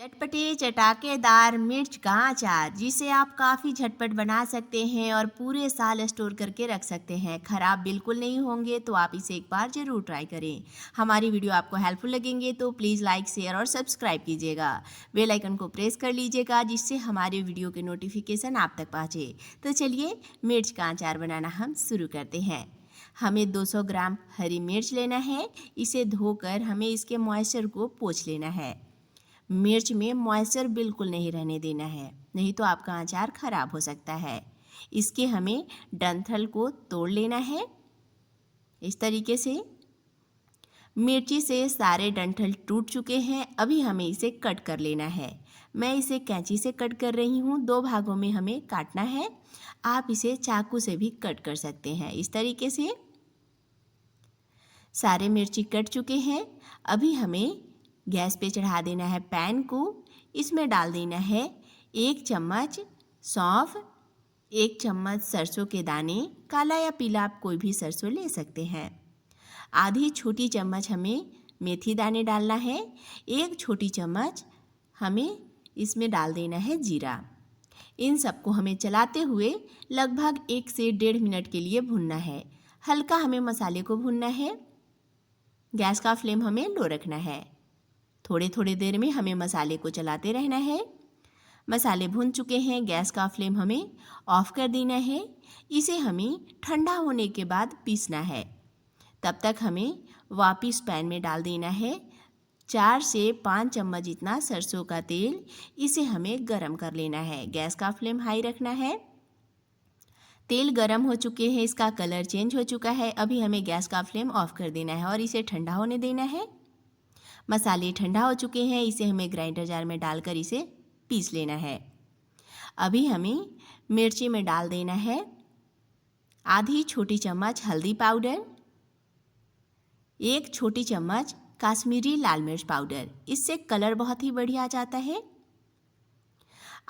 चटपटे चटाकेदार मिर्च का अचार जिसे आप काफ़ी झटपट बना सकते हैं और पूरे साल स्टोर करके रख सकते हैं। ख़राब बिल्कुल नहीं होंगे, तो आप इसे एक बार ज़रूर ट्राई करें। हमारी वीडियो आपको हेल्पफुल लगेंगे तो प्लीज़ लाइक शेयर और सब्सक्राइब कीजिएगा। बेल आइकन को प्रेस कर लीजिएगा जिससे हमारे वीडियो के नोटिफिकेशन आप तक पहुँचे। तो चलिए मिर्च का अचार बनाना हम शुरू करते हैं। हमें 200 ग्राम हरी मिर्च लेना है। इसे धोकर हमें इसके मॉइस्चर को पोंछ लेना है। मिर्च में मॉइस्चर बिल्कुल नहीं रहने देना है, नहीं तो आपका अचार ख़राब हो सकता है। इसके हमें डंठल को तोड़ लेना है। इस तरीके से मिर्ची से सारे डंठल टूट चुके हैं। अभी हमें इसे कट कर लेना है। मैं इसे कैंची से कट कर रही हूँ। 2 भागों में हमें काटना है। आप इसे चाकू से भी कट कर सकते हैं। इस तरीके से सारे मिर्ची कट चुके हैं। अभी हमें गैस पे चढ़ा देना है पैन को। इसमें डाल देना है 1 चम्मच सौंफ, 1 चम्मच सरसों के दाने, काला या पीला आप कोई भी सरसों ले सकते हैं। आधी छोटी चम्मच हमें मेथी दाने डालना है। 1 छोटी चम्मच हमें इसमें डाल देना है जीरा। इन सबको हमें चलाते हुए लगभग 1 से 1.5 मिनट के लिए भूनना है। हल्का हमें मसाले को भूनना है। गैस का फ्लेम हमें लो रखना है। थोड़ी थोड़ी देर में हमें मसाले को चलाते रहना है। मसाले भुन चुके हैं। गैस का फ्लेम हमें ऑफ कर देना है। इसे हमें ठंडा होने के बाद पीसना है। तब तक हमें वापस पैन में डाल देना है 4 से 5 चम्मच जितना सरसों का तेल। इसे हमें गरम कर लेना है। गैस का फ्लेम हाई रखना है। तेल गरम हो चुके हैं, इसका कलर चेंज हो चुका है। अभी हमें गैस का फ्लेम ऑफ कर देना है और इसे ठंडा होने देना है। मसाले ठंडा हो चुके हैं। इसे हमें ग्राइंडर जार में डालकर इसे पीस लेना है। अभी हमें मिर्ची में डाल देना है आधी छोटी चम्मच हल्दी पाउडर, 1 छोटी चम्मच काश्मीरी लाल मिर्च पाउडर। इससे कलर बहुत ही बढ़िया आ जाता है।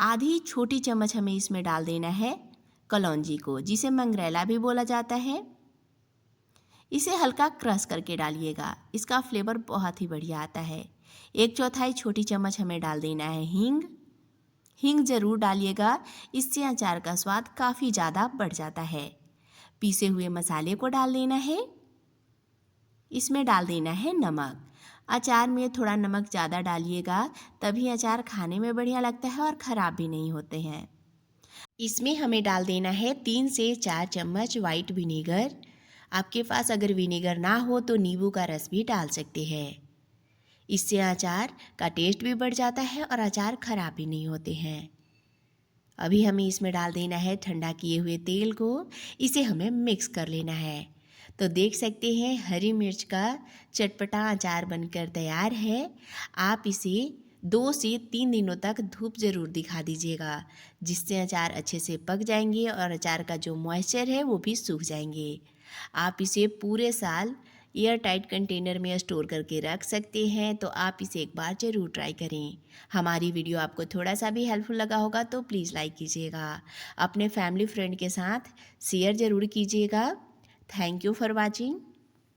आधी छोटी चम्मच हमें इसमें डाल देना है कलौंजी को, जिसे मंगरेला भी बोला जाता है। इसे हल्का क्रश करके डालिएगा, इसका फ्लेवर बहुत ही बढ़िया आता है। 1/4 छोटी चम्मच हमें डाल देना है हींग। हींग ज़रूर डालिएगा, इससे अचार का स्वाद काफ़ी ज़्यादा बढ़ जाता है। पीसे हुए मसाले को डाल देना है। इसमें डाल देना है नमक। अचार में थोड़ा नमक ज़्यादा डालिएगा, तभी अचार खाने में बढ़िया लगता है और ख़राब भी नहीं होते हैं। इसमें हमें डाल देना है 3 से 4 चम्मच वाइट विनेगर। आपके पास अगर विनेगर ना हो तो नींबू का रस भी डाल सकते हैं। इससे अचार का टेस्ट भी बढ़ जाता है और अचार खराब भी नहीं होते हैं। अभी हमें इसमें डाल देना है ठंडा किए हुए तेल को। इसे हमें मिक्स कर लेना है। तो देख सकते हैं हरी मिर्च का चटपटा अचार बनकर तैयार है। आप इसे 2 से 3 दिनों तक धूप ज़रूर दिखा दीजिएगा, जिससे अचार अच्छे से पक जाएंगे और अचार का जो मॉइस्चर है वो भी सूख जाएंगे। आप इसे पूरे साल एयर टाइट कंटेनर में स्टोर करके रख सकते हैं। तो आप इसे एक बार ज़रूर ट्राई करें। हमारी वीडियो आपको थोड़ा सा भी हेल्पफुल लगा होगा तो प्लीज़ लाइक कीजिएगा। अपने फैमिली फ्रेंड के साथ शेयर ज़रूर कीजिएगा। Thank you for watching.